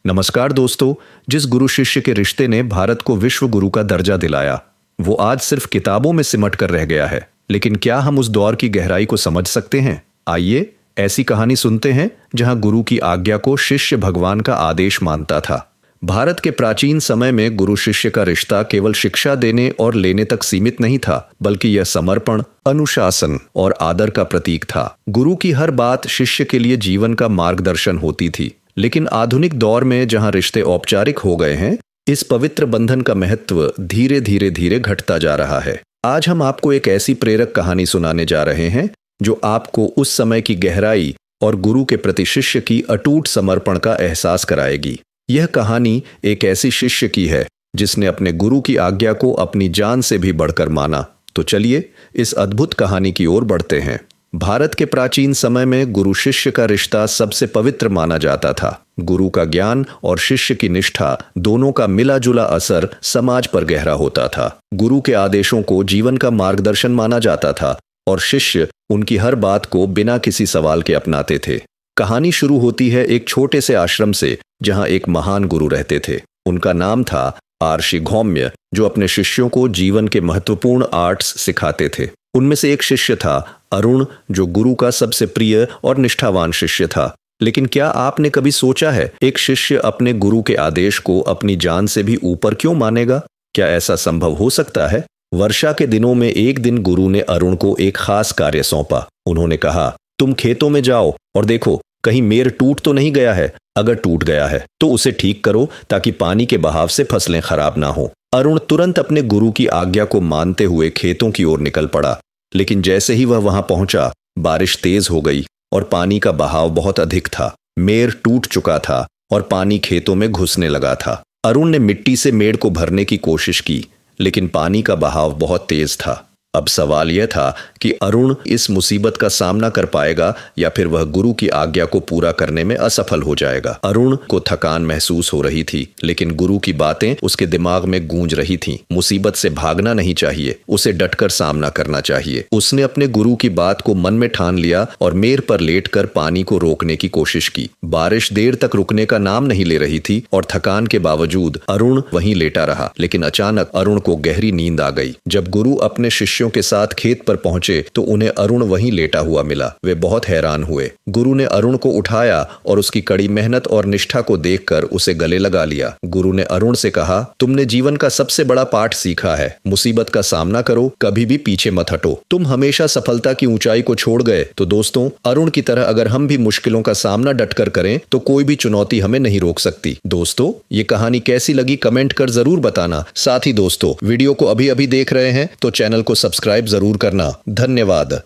नमस्कार दोस्तों। जिस गुरु शिष्य के रिश्ते ने भारत को विश्व गुरु का दर्जा दिलाया, वो आज सिर्फ किताबों में सिमट कर रह गया है। लेकिन क्या हम उस दौर की गहराई को समझ सकते हैं? आइए ऐसी कहानी सुनते हैं जहां गुरु की आज्ञा को शिष्य भगवान का आदेश मानता था। भारत के प्राचीन समय में गुरु शिष्य का रिश्ता केवल शिक्षा देने और लेने तक सीमित नहीं था, बल्कि यह समर्पण, अनुशासन और आदर का प्रतीक था। गुरु की हर बात शिष्य के लिए जीवन का मार्गदर्शन होती थी। लेकिन आधुनिक दौर में जहां रिश्ते औपचारिक हो गए हैं, इस पवित्र बंधन का महत्व धीरे धीरे घटता जा रहा है। आज हम आपको एक ऐसी प्रेरक कहानी सुनाने जा रहे हैं जो आपको उस समय की गहराई और गुरु के प्रति शिष्य की अटूट समर्पण का एहसास कराएगी। यह कहानी एक ऐसी शिष्य की है जिसने अपने गुरु की आज्ञा को अपनी जान से भी बढ़कर माना। तो चलिए इस अद्भुत कहानी की ओर बढ़ते हैं। भारत के प्राचीन समय में गुरु शिष्य का रिश्ता सबसे पवित्र माना जाता था। गुरु का ज्ञान और शिष्य की निष्ठा दोनों का मिला जुला असर समाज पर गहरा होता था। गुरु के आदेशों को जीवन का मार्गदर्शन माना जाता था और शिष्य उनकी हर बात को बिना किसी सवाल के अपनाते थे। कहानी शुरू होती है एक छोटे से आश्रम से, जहां एक महान गुरु रहते थे। उनका नाम था आर्षि घौम्य, जो अपने शिष्यों को जीवन के महत्वपूर्ण आर्ट्स सिखाते थे। उनमें से एक शिष्य था अरुण, जो गुरु का सबसे प्रिय और निष्ठावान शिष्य था। लेकिन क्या आपने कभी सोचा है, एक शिष्य अपने गुरु के आदेश को अपनी जान से भी ऊपर क्यों मानेगा? क्या ऐसा संभव हो सकता है? वर्षा के दिनों में एक दिन गुरु ने अरुण को एक खास कार्य सौंपा। उन्होंने कहा, तुम खेतों में जाओ और देखो कहीं मेड़ टूट तो नहीं गया है। अगर टूट गया है तो उसे ठीक करो, ताकि पानी के बहाव से फसलें खराब ना हो। अरुण तुरंत अपने गुरु की आज्ञा को मानते हुए खेतों की ओर निकल पड़ा। लेकिन जैसे ही वह वहां पहुंचा, बारिश तेज हो गई और पानी का बहाव बहुत अधिक था। मेड़ टूट चुका था और पानी खेतों में घुसने लगा था। अरुण ने मिट्टी से मेड़ को भरने की कोशिश की, लेकिन पानी का बहाव बहुत तेज था। अब सवाल यह था कि अरुण इस मुसीबत का सामना कर पाएगा या फिर वह गुरु की आज्ञा को पूरा करने में असफल हो जाएगा। अरुण को थकान महसूस हो रही थी, लेकिन गुरु की बातें उसके दिमाग में गूंज रही थीं। मुसीबत से भागना नहीं चाहिए, उसे डटकर सामना करना चाहिए। उसने अपने गुरु की बात को मन में ठान लिया और मेड़ पर लेटकर पानी को रोकने की कोशिश की। बारिश देर तक रुकने का नाम नहीं ले रही थी और थकान के बावजूद अरुण वहीं लेटा रहा। लेकिन अचानक अरुण को गहरी नींद आ गई। जब गुरु अपने शिष्यों के साथ खेत पर पहुंचे तो उन्हें अरुण वहीं लेटा हुआ मिला। वे बहुत हैरान हुए। गुरु ने अरुण को उठाया और उसकी कड़ी मेहनत और निष्ठा को देखकर उसे गले लगा लिया। गुरु ने अरुण से कहा, तुमने जीवन का सबसे बड़ा पाठ सीखा है। मुसीबत का सामना करो, कभी भी पीछे मत हटो। तुम हमेशा सफलता की ऊंचाई को छोड़ गए। तो दोस्तों, अरुण की तरह अगर हम भी मुश्किलों का सामना डटकर करें तो कोई भी चुनौती हमें नहीं रोक सकती। दोस्तों, ये कहानी कैसी लगी कमेंट कर जरूर बताना। साथ ही दोस्तों, वीडियो को अभी अभी देख रहे हैं तो चैनल को सब्सक्राइब जरूर करना। धन्यवाद।